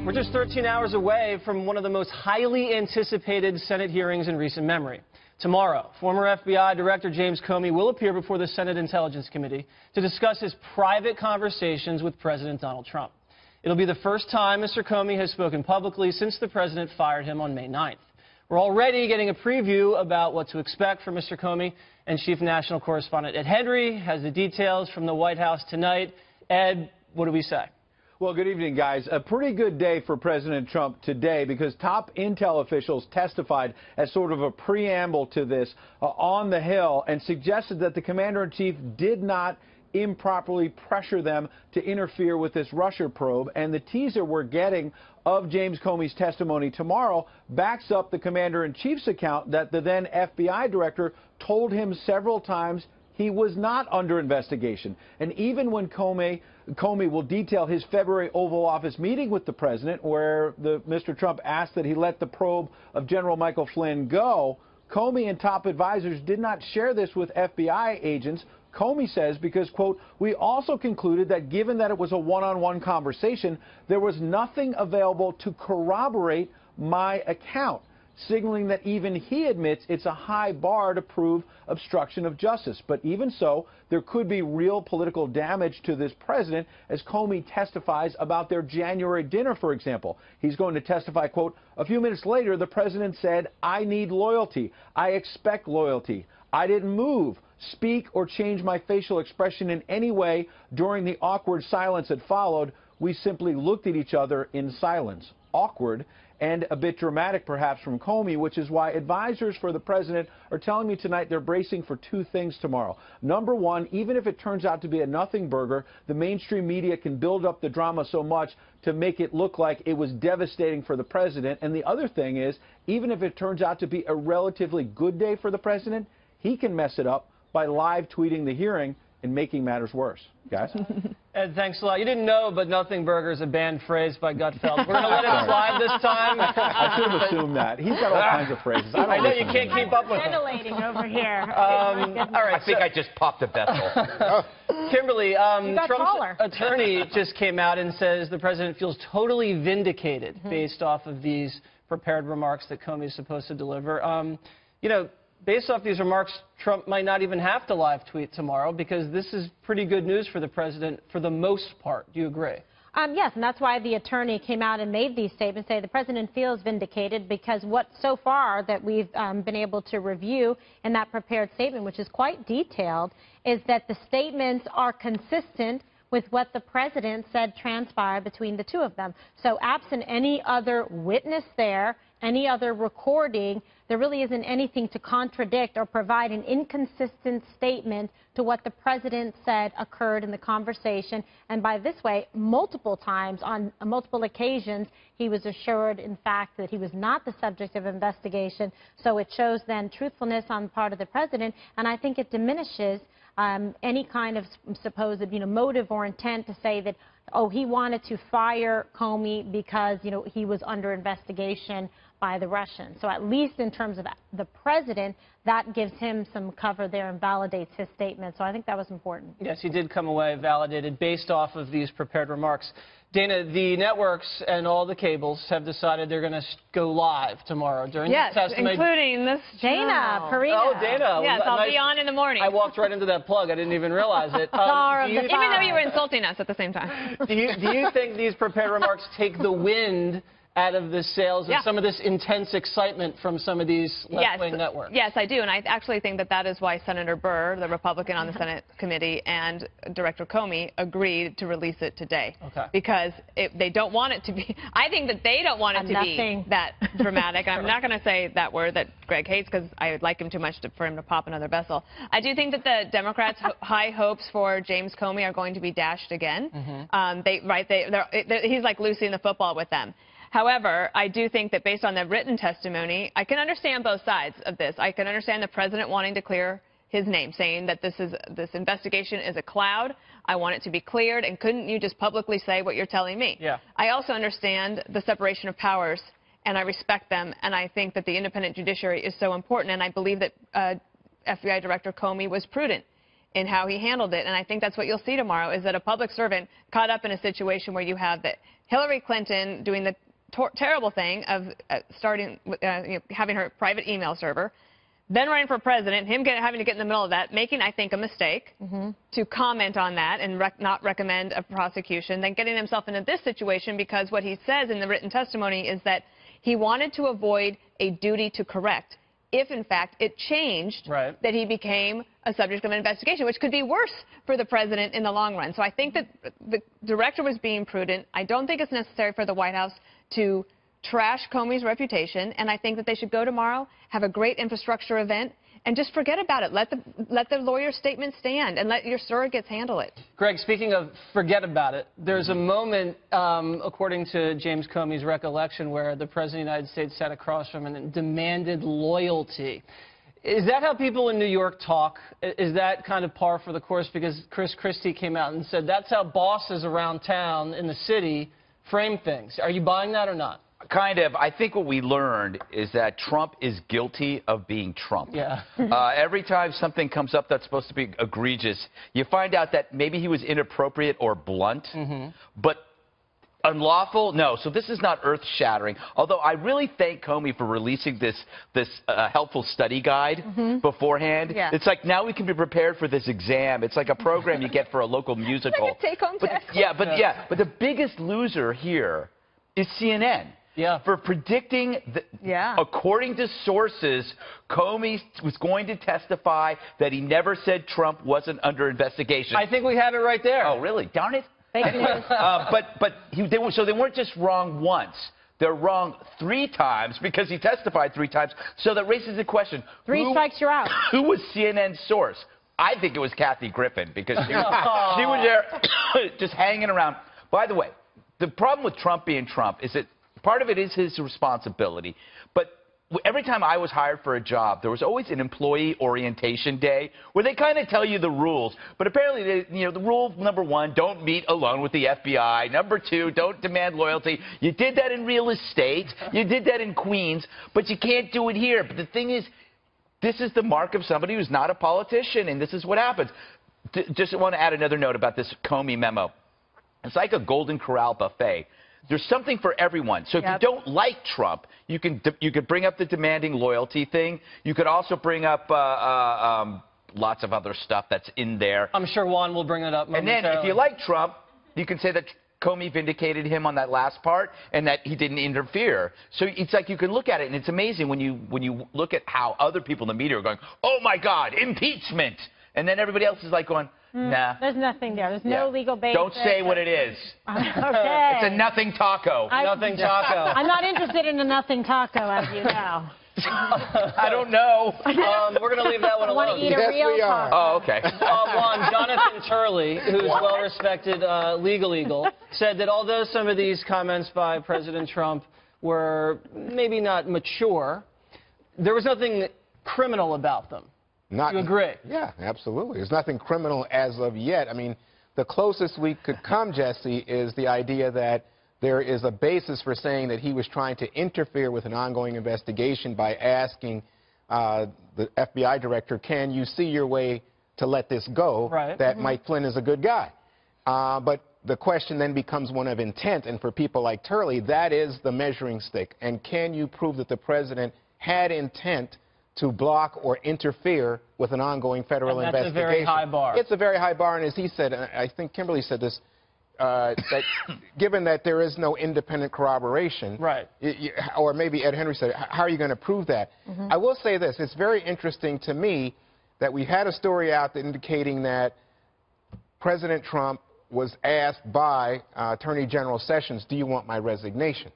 We're just 13 hours away from one of the most highly anticipated Senate hearings in recent memory. Tomorrow, former FBI Director James Comey will appear before the Senate Intelligence Committee to discuss his private conversations with President Donald Trump. It'll be the first time Mr. Comey has spoken publicly since the president fired him on May 9th. We're already getting a preview about what to expect from Mr. Comey, and Chief National Correspondent Ed Henry has the details from the White House tonight. Ed, what do we say? Well, good evening, guys. A pretty good day for President Trump today because top intel officials testified as sort of a preamble to this on the Hill and suggested that the commander-in-chief did not improperly pressure them to interfere with this Russia probe. And the teaser we're getting of James Comey's testimony tomorrow backs up the commander-in-chief's account that the then FBI director told him several times he was not under investigation. And even when Comey will detail his February Oval Office meeting with the president, where Mr. Trump asked that he let the probe of General Michael Flynn go, Comey and top advisors did not share this with FBI agents. Comey says because, quote, we also concluded that given that it was a one-on-one conversation, there was nothing available to corroborate my account, signaling that even he admits it's a high bar to prove obstruction of justice. But even so, there could be real political damage to this president as Comey testifies about their January dinner, for example. He's going to testify, quote, a few minutes later, the president said, I need loyalty. I expect loyalty. I didn't move, speak, or change my facial expression in any way during the awkward silence that followed. We simply looked at each other in silence. Awkward and a bit dramatic, perhaps, from Comey, which is why advisors for the president are telling me tonight they're bracing for two things tomorrow. Number one, even if it turns out to be a nothing burger, the mainstream media can build up the drama so much to make it look like it was devastating for the president. And the other thing is, even if it turns out to be a relatively good day for the president, he can mess it up by live tweeting the hearing and making matters worse. Guys? Ed, thanks a lot. You didn't know, but nothing burger is a banned phrase by Gutfeld. We're going to let it slide this time. I should have assumed that. He's got all kinds of phrases. I know you can't keep up with him. Ventilating over here. All right, I think I just popped a vessel. Kimberly, Trump's taller. attorney just came out and says the president feels totally vindicated based off of these prepared remarks that Comey is supposed to deliver. You know, based off these remarks, Trump might not even have to live tweet tomorrow because this is pretty good news for the president for the most part. Do you agree? Yes, and that's why the attorney came out and made these statements, say the president feels vindicated because what so far that we've been able to review in that prepared statement, which is quite detailed, is that the statements are consistent with what the president said transpired between the two of them. So absent any other witness there, any other recording, there really isn't anything to contradict or provide an inconsistent statement to what the president said occurred in the conversation. And by this way, multiple times, on multiple occasions, he was assured, in fact, that he was not the subject of investigation. So it shows then truthfulness on the part of the president, and I think it diminishes any kind of supposed, motive or intent to say that, oh, he wanted to fire Comey because, he was under investigation by the Russians. So at least in terms of the president, that gives him some cover there and validates his statement. So I think that was important. Yes, he did come away validated based off of these prepared remarks. Dana, the networks and all the cables have decided they're going to go live tomorrow during the testimony. Including this Dana Perina. Oh, Dana. Yes, I'll be on in the morning. I walked right into that plug. I didn't even realize it. Even though you were insulting us at the same time. Do you think these prepared remarks take the wind out of the sails of some of this intense excitement from some of these left-wing networks? Yes, I do. And I actually think that that is why Senator Burr, the Republican on the Senate committee, and Director Comey agreed to release it today. Okay. Because they don't want it to be, I think that they don't want it to be that dramatic. And I'm not going to say that word that Greg hates because I would like him too much for him to pop another vessel. I do think that the Democrats' high hopes for James Comey are going to be dashed again. He's like Lucy in the football with them. However, I do think that based on the written testimony, I can understand both sides of this. I can understand the president wanting to clear his name, saying that this investigation is a cloud. I want it to be cleared, and couldn't you just publicly say what you're telling me? Yeah. I also understand the separation of powers, and I respect them, and I think that the independent judiciary is so important, and I believe that FBI Director Comey was prudent in how he handled it. And I think that's what you'll see tomorrow, is that a public servant caught up in a situation where you have that Hillary Clinton doing the terrible thing of having her private email server, then running for president, him having to get in the middle of that, making, I think, a mistake to comment on that and not recommend a prosecution, then getting himself into this situation because what he says in the written testimony is that he wanted to avoid a duty to correct if, in fact, it changed that he became a subject of an investigation, which could be worse for the president in the long run. So I think that the director was being prudent. I don't think it's necessary for the White House to trash Comey's reputation, and I think that they should go tomorrow, have a great infrastructure event, and just forget about it. Let the lawyer's statement stand, and let your surrogates handle it. Greg, speaking of forget about it, there's a moment, according to James Comey's recollection, where the President of the United States sat across from him and demanded loyalty. Is that how people in New York talk? Is that kind of par for the course? Because Chris Christie came out and said that's how bosses around town in the city frame things. Are you buying that or not? Kind of. I think what we learned is that Trump is guilty of being Trump. Yeah. Every time something comes up that's supposed to be egregious, you find out that maybe he was inappropriate or blunt, but unlawful? No. So this is not earth-shattering. Although I really thank Comey for releasing this helpful study guide beforehand. Yeah. It's like now we can be prepared for this exam. It's like a program you get for a local musical. Like a take-home test. But the biggest loser here is CNN. Yeah. For predicting, according to sources, Comey was going to testify that he never said Trump wasn't under investigation. I think we have it right there. Oh, really? Darn it. Fake news. So they weren't just wrong once. They're wrong 3 times because he testified 3 times. So that raises the question. 3 strikes, you're out. Who was CNN's source? I think it was Kathy Griffin because she was there just hanging around. By the way, the problem with Trump being Trump is that part of it is his responsibility. But every time I was hired for a job, there was always an employee orientation day where they kind of tell you the rules. But apparently, the rule number 1, don't meet alone with the FBI. Number 2, don't demand loyalty. You did that in real estate. You did that in Queens. But you can't do it here. But the thing is, this is the mark of somebody who's not a politician, and this is what happens. Just want to add another note about this Comey memo. It's like a Golden Corral buffet. There's something for everyone. So if you don't like Trump, you could bring up the demanding loyalty thing. You could also bring up lots of other stuff that's in there. I'm sure Juan will bring it up momentarily. And then if you like Trump, you can say that Comey vindicated him on that last part and that he didn't interfere. So it's like you can look at it, and it's amazing when you look at how other people in the media are going, oh, my God, impeachment. And then everybody else is like going, nah. There's nothing there. There's no legal basis. Don't say what it is. Okay. It's a nothing taco. Nothing taco. I'm not interested in a nothing taco, as you know. I don't know. We're going to leave that one alone. I want to eat a real taco. Oh, okay. Juan, Jonathan Turley, who's a well-respected legal eagle, said that although some of these comments by President Trump were maybe not mature, there was nothing criminal about them. Do you agree? Yeah, absolutely. There's nothing criminal as of yet. I mean, the closest we could come, Jesse, is the idea that there is a basis for saying that he was trying to interfere with an ongoing investigation by asking the FBI director, can you see your way to let this go, that Mike Flynn is a good guy? But the question then becomes one of intent, and for people like Turley, that is the measuring stick. And can you prove that the president had intent to block or interfere with an ongoing federal investigation? That's a very high bar. It's a very high bar, and as he said, and I think Kimberly said this, that given that there is no independent corroboration, or maybe Ed Henry said, how are you going to prove that? I will say this, it's very interesting to me that we had a story out that indicating that President Trump was asked by Attorney General Sessions, do you want my resignation?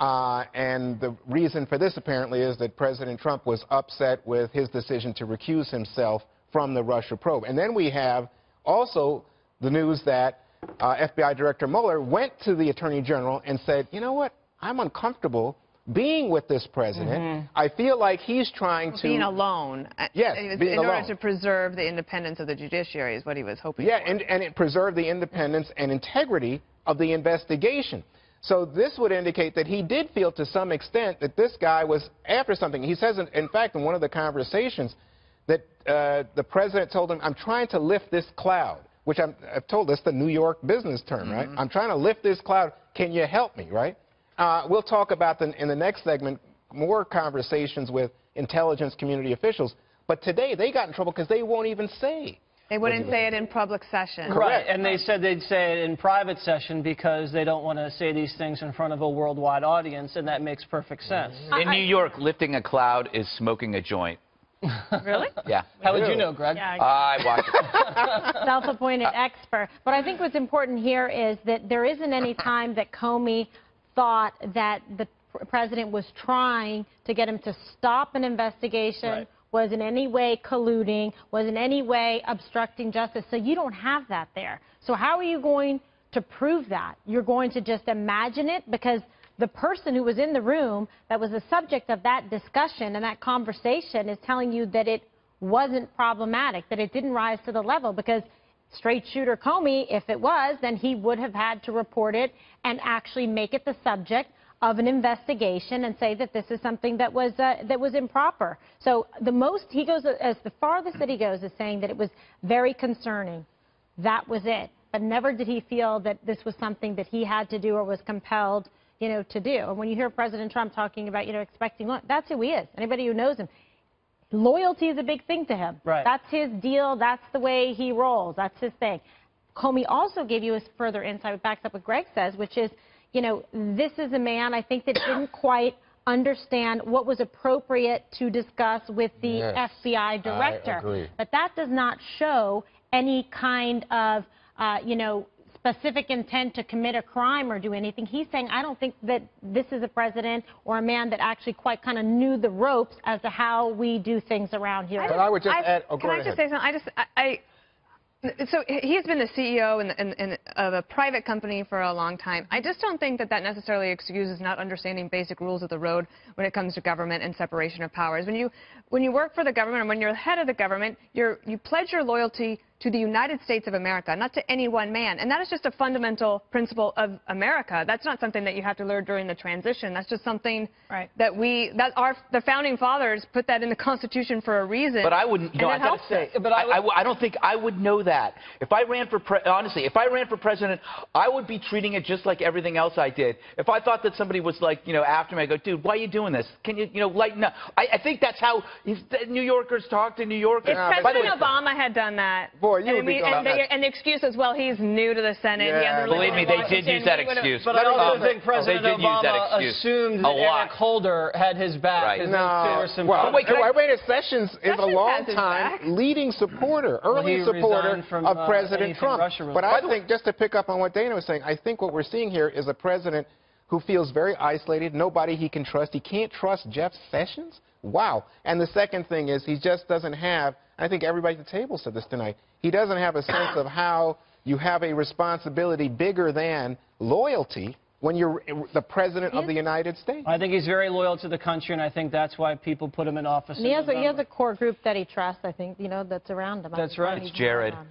And the reason for this apparently is that President Trump was upset with his decision to recuse himself from the Russia probe. And then we have also the news that FBI Director Mueller went to the Attorney General and said, you know what, I'm uncomfortable being with this president. I feel like he's trying to... Being alone. Yes, in order to preserve the independence of the judiciary is what he was hoping for. And it preserved the independence and integrity of the investigation. So this would indicate that he did feel to some extent that this guy was after something. He says, in fact, in one of the conversations, that the president told him, I'm trying to lift this cloud, which I've told that's the New York business term, right? I'm trying to lift this cloud. Can you help me, right? We'll talk about in the next segment more conversations with intelligence community officials. But today they got in trouble because they won't even say. They wouldn't say it in public session. Right, and they said they'd say it in private session because they don't want to say these things in front of a worldwide audience, and that makes perfect sense. In New York, lifting a cloud is smoking a joint. Really? Yeah. How would you know, Greg? Yeah, I watched it. self-appointed expert. But I think what's important here is that there isn't any time that Comey thought that the president was trying to get him to stop an investigation, was in any way colluding, was in any way obstructing justice. So you don't have that there. So how are you going to prove that? You're going to just imagine it because the person who was in the room that was the subject of that discussion and that conversation is telling you that it wasn't problematic, that it didn't rise to the level, because straight shooter Comey, if it was, then he would have had to report it and actually make it the subject of an investigation and say that this is something that was improper. So the most he goes, as the farthest that he goes, is saying that it was very concerning. That was it. But never did he feel that this was something that he had to do or was compelled, to do. And when you hear President Trump talking about, expecting, that's who he is. Anybody who knows him, loyalty is a big thing to him. Right. That's his deal. That's the way he rolls. That's his thing. Comey also gave you a further insight, backs up what Greg says, which is, this is a man, I think, that didn't quite understand what was appropriate to discuss with the FBI director. I agree. But that does not show any kind of, specific intent to commit a crime or do anything. He's saying, I don't think that this is a president or a man that actually quite kind of knew the ropes as to how we do things around here. But I would just add, can I just say something? So he's been the CEO of a private company for a long time. I just don't think that necessarily excuses not understanding basic rules of the road when it comes to government and separation of powers. When you work for the government and when you're the head of the government, you pledge your loyalty to the United States of America, not to any one man. And that is just a fundamental principle of America. That's not something that you have to learn during the transition. That's just something that the founding fathers put that in the Constitution for a reason. But I wouldn't, I gotta say, I don't think I would know that. If I ran for, honestly, if I ran for president, I would be treating it just like everything else I did. If I thought that somebody was like, after me, I go, dude, why are you doing this? Can you, lighten up? I think that's how New Yorkers talk to New Yorkers. If President Obama had done that, boy, you would be and the excuse is, well, he's new to the Senate. He hasn't really believe me, they did use that excuse. But I also think President Obama assumed that Eric Holder had his back. Right. Wait, Sessions is a long-time leading supporter, early supporter of President Trump. But I think, just to pick up on what Dana was saying, I think what we're seeing here is a president who feels very isolated, nobody he can trust. He can't trust Jeff Sessions? Wow. And the second thing is he just doesn't have, I think everybody at the table said this tonight, he doesn't have a sense of how you have a responsibility bigger than loyalty when you're the president of the United States. I think he's very loyal to the country, and I think that's why people put him in office. And he has a core group that he trusts, I think, that's around him. That's right. It's Jared.